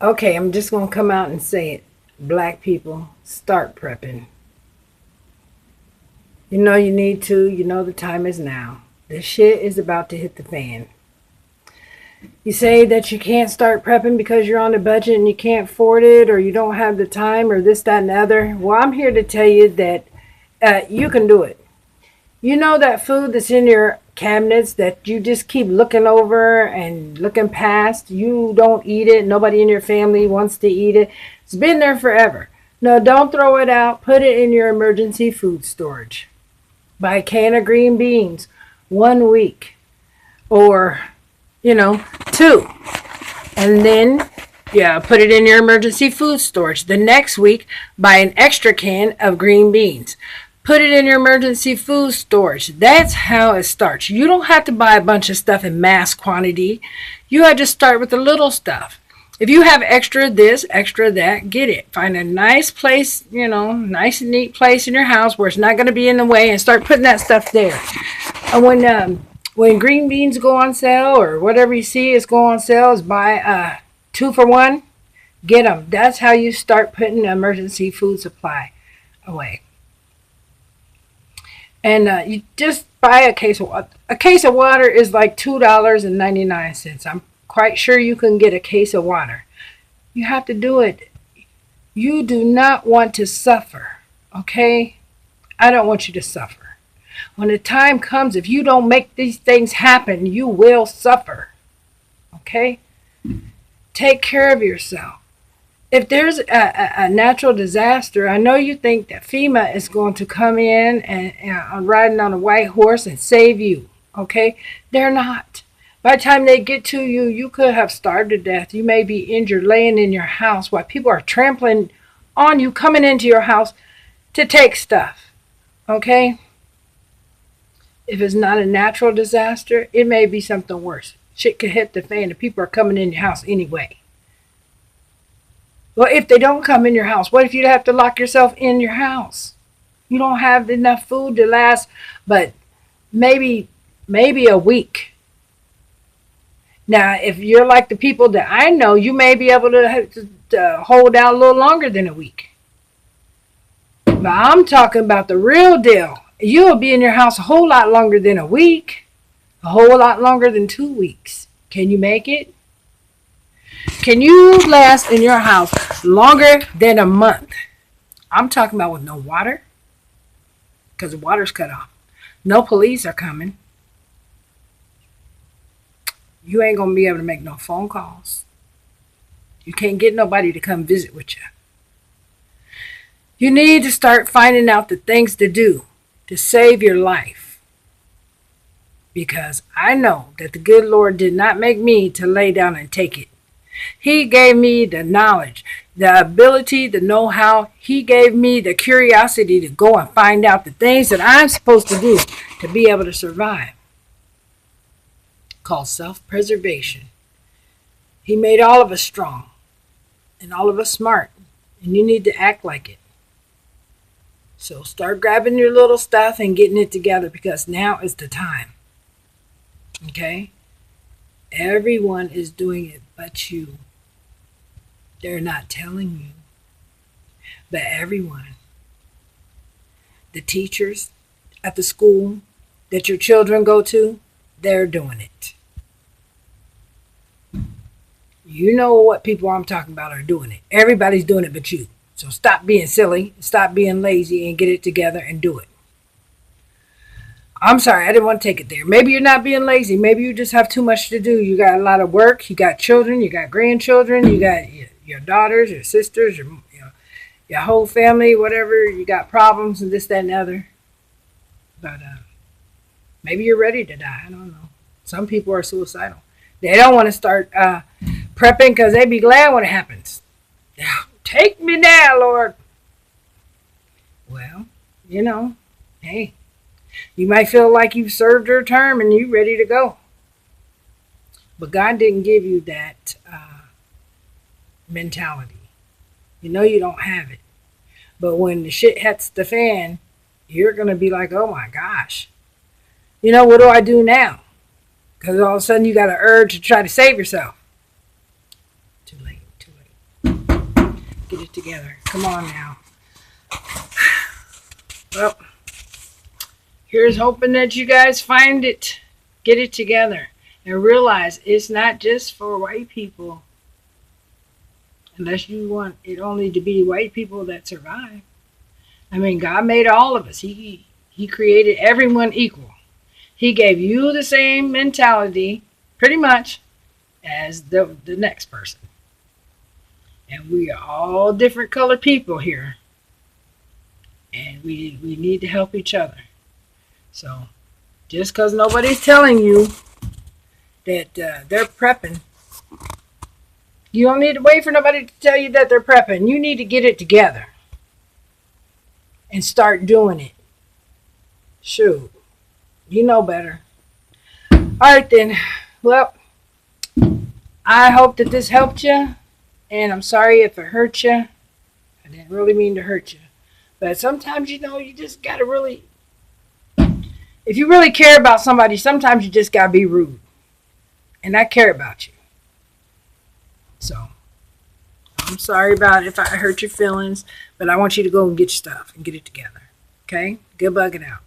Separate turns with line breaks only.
Okay, I'm just going to come out and say it. Black people, start prepping. You know you need to. You know the time is now. The shit is about to hit the fan. You say that you can't start prepping because you're on a budget and you can't afford it or you don't have the time or this, that, and the other. Well, I'm here to tell you that you can do it. You know that food that's in your cabinets that you just keep looking over and looking past. You don't eat it. Nobody in your family wants to eat it. It's been there forever. No, don't throw it out. Put it in your emergency food storage. Buy a can of green beans 1 week or, two. And then, yeah, put it in your emergency food storage. The next week, buy an extra can of green beans. Put it in your emergency food storage. That's how it starts. You don't have to buy a bunch of stuff in mass quantity. You have to start with the little stuff. If you have extra this, extra that, get it. Find a nice place, nice and neat place in your house where it's not going to be in the way and start putting that stuff there. And when green beans go on sale or whatever you see is go on sale, is buy 2 for 1. Get them. That's how you start putting the emergency food supply away. And you just buy a case of water. A case of water is like $2.99. I'm quite sure you can get a case of water. You have to do it. You do not want to suffer, okay? I don't want you to suffer. When the time comes, if you don't make these things happen, you will suffer, okay? Take care of yourself. If there's a natural disaster, I know you think that FEMA is going to come in and riding on a white horse and save you, okay? They're not. By the time they get to you, you could have starved to death. You may be injured laying in your house while people are trampling on you, coming into your house to take stuff, okay? If it's not a natural disaster, it may be something worse. Shit could hit the fan and people are coming in your house anyway. Well, if they don't come in your house, what if you have to lock yourself in your house? You don't have enough food to last, but maybe a week. Now, if you're like the people that I know, you may be able to hold out a little longer than a week. But I'm talking about the real deal. You'll be in your house a whole lot longer than a week, a whole lot longer than 2 weeks. Can you make it? Can you last in your house longer than a month? I'm talking about with no water, because the water's cut off. No police are coming. You ain't going to be able to make no phone calls. You can't get nobody to come visit with you. You need to start finding out the things to do to save your life. Because I know that the good Lord did not make me to lay down and take it. He gave me the knowledge, the ability, the know-how. He gave me the curiosity to go and find out the things that I'm supposed to do to be able to survive. Called self-preservation. He made all of us strong and all of us smart, and you need to act like it. So start grabbing your little stuff and getting it together because now is the time. Okay? Everyone is doing it but you. They're not telling you. But everyone. The teachers at the school that your children go to, they're doing it. You know what people I'm talking about are doing it. Everybody's doing it but you. So stop being silly, stop being lazy, and get it together and do it. I'm sorry, I didn't want to take it there. Maybe you're not being lazy. Maybe you just have too much to do. You got a lot of work. You got children. You got grandchildren. You got your daughters, your sisters, your whole family, whatever. You got problems and this, that, and the other. But maybe you're ready to die. I don't know. Some people are suicidal. They don't want to start prepping because they be glad when it happens. Take me now, Lord. Well, hey. You might feel like you've served your term and you're ready to go. But God didn't give you that mentality. You know you don't have it. But when the shit hits the fan, you're going to be like, oh my gosh. What do I do now? Because all of a sudden you got an urge to try to save yourself. Too late, too late. Get it together. Come on now. Well, here's hoping that you guys find it. Get it together. And realize it's not just for white people. Unless you want it only to be white people that survive. I mean, God made all of us. He created everyone equal. He gave you the same mentality, pretty much, as the next person. And we are all different colored people here. And we need to help each other. So, just because nobody's telling you that they're prepping, you don't need to wait for nobody to tell you that they're prepping. You need to get it together and start doing it. Shoot, you know better. All right then. Well, I hope that this helped you, and I'm sorry if it hurt you. I didn't really mean to hurt you. But sometimes, you just got to really, if you really care about somebody, sometimes you just got to be rude. And I care about you. So, I'm sorry about if I hurt your feelings, but I want you to go and get your stuff and get it together. Okay? Good bugging out.